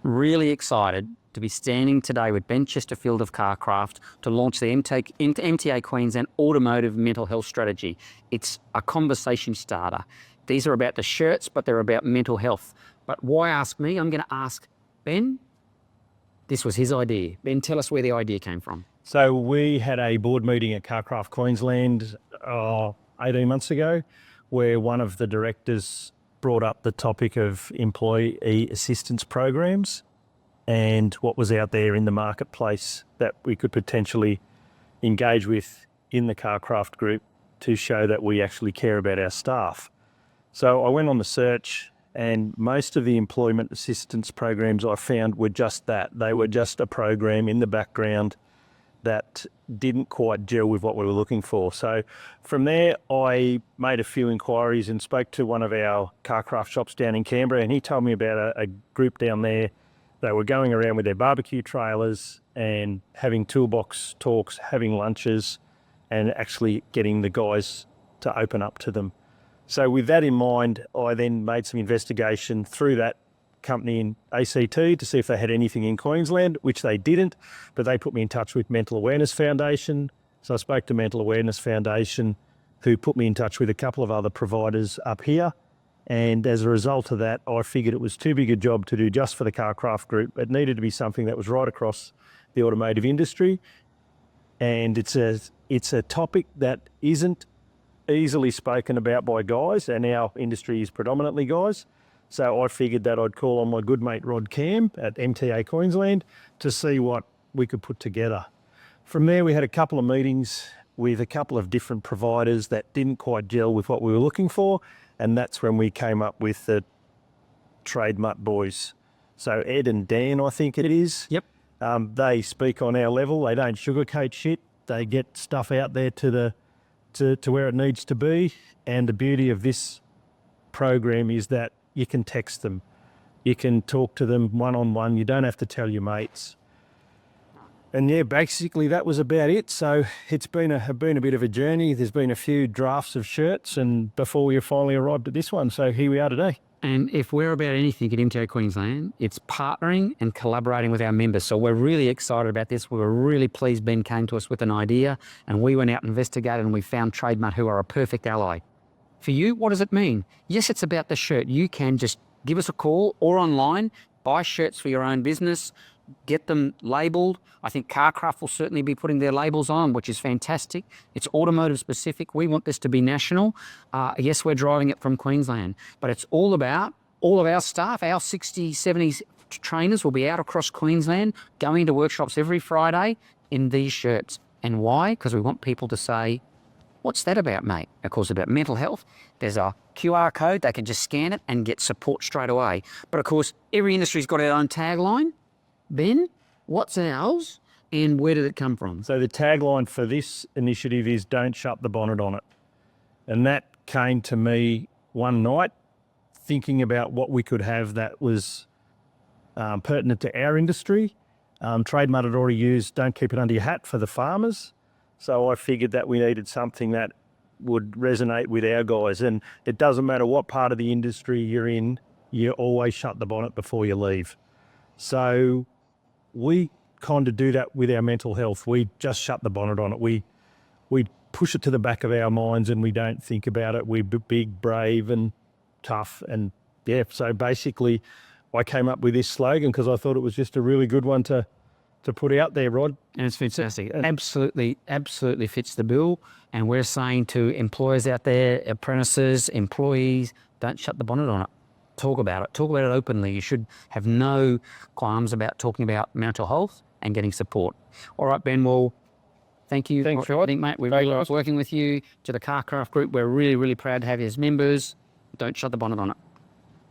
Really excited to be standing today with Ben Chesterfield of Carcraft to launch the MTA Queensland Automotive Mental Health Strategy. It's a conversation starter. These are about the shirts, but they're about mental health. But why ask me? I'm going to ask Ben. This was his idea. Ben, tell us where the idea came from. So we had a board meeting at Carcraft Queensland 18 months ago, where one of the directors brought up the topic of employee assistance programs and what was out there in the marketplace that we could potentially engage with in the Carcraft group to show that we actually care about our staff. So I went on the search, and most of the employment assistance programs I found were just that. They were just a program in the background that didn't quite gel with what we were looking for. So from there, I made a few inquiries and spoke to one of our Carcraft shops down in Canberra, and he told me about a group down there. They were going around with their barbecue trailers and having toolbox talks, having lunches, and actually getting the guys to open up to them. So with that in mind, I then made some investigation through that company in ACT to see if they had anything in Queensland, which they didn't, but they put me in touch with Mental Awareness Foundation. So I spoke to Mental Awareness Foundation, who put me in touch with a couple of other providers up here. And as a result of that, I figured it was too big a job to do just for the Carcraft group. It needed to be something that was right across the automotive industry. And it's a topic that isn't easily spoken about by guys, and our industry is predominantly guys. So I figured that I'd call on my good mate Rod Camm at MTA Queensland to see what we could put together. From there, we had a couple of meetings with a couple of different providers that didn't quite gel with what we were looking for, and that's when we came up with the Trade Mutt boys. So Ed and Dan, I think it is. Yep. They speak on our level. They don't sugarcoat shit. They get stuff out there to where it needs to be. And the beauty of this program is that you can text them. You can talk to them one-on-one. You don't have to tell your mates. And yeah, basically that was about it. So it's been a bit of a journey. There's been a few drafts of shirts and before we finally arrived at this one. So here we are today. And if we're about anything at MTA Queensland, it's partnering and collaborating with our members. So we're really excited about this. We were really pleased Ben came to us with an idea and we went out and investigated and we found Trade Mutt, who are a perfect ally. For you, what does it mean? Yes, it's about the shirt. You can just give us a call or online, buy shirts for your own business, get them labelled. I think Carcraft will certainly be putting their labels on, which is fantastic. It's automotive specific. We want this to be national. Yes, we're driving it from Queensland, but it's all about all of our staff. Our 60, 70 trainers will be out across Queensland going to workshops every Friday in these shirts. And why? Because we want people to say, what's that about, mate? Of course, about mental health. There's a QR code. They can just scan it and get support straight away. But of course, every industry's got our own tagline. Ben, what's ours and where did it come from? So the tagline for this initiative is "Don't shut the bonnet on it." And that came to me one night thinking about what we could have that was pertinent to our industry. Trade Mutt had already used "Don't keep it under your hat" for the farmers. So I figured that we needed something that would resonate with our guys. And it doesn't matter what part of the industry you're in, you always shut the bonnet before you leave. So we kind of do that with our mental health. We just shut the bonnet on it. We push it to the back of our minds and we don't think about it. We're big, brave and tough. And yeah, so basically I came up with this slogan because I thought it was just a really good one to put out there, Rod. And it's fantastic. Absolutely fits the bill. And we're saying to employers out there, apprentices, employees, don't shut the bonnet on it. Talk about it. Talk about it openly. You should have no qualms about talking about mental health and getting support. All right, Ben, well, thank you. Thanks, Rod. I think, mate, we're very nice working with you. To the Carcraft group, we're really, really proud to have you as members. Don't shut the bonnet on it.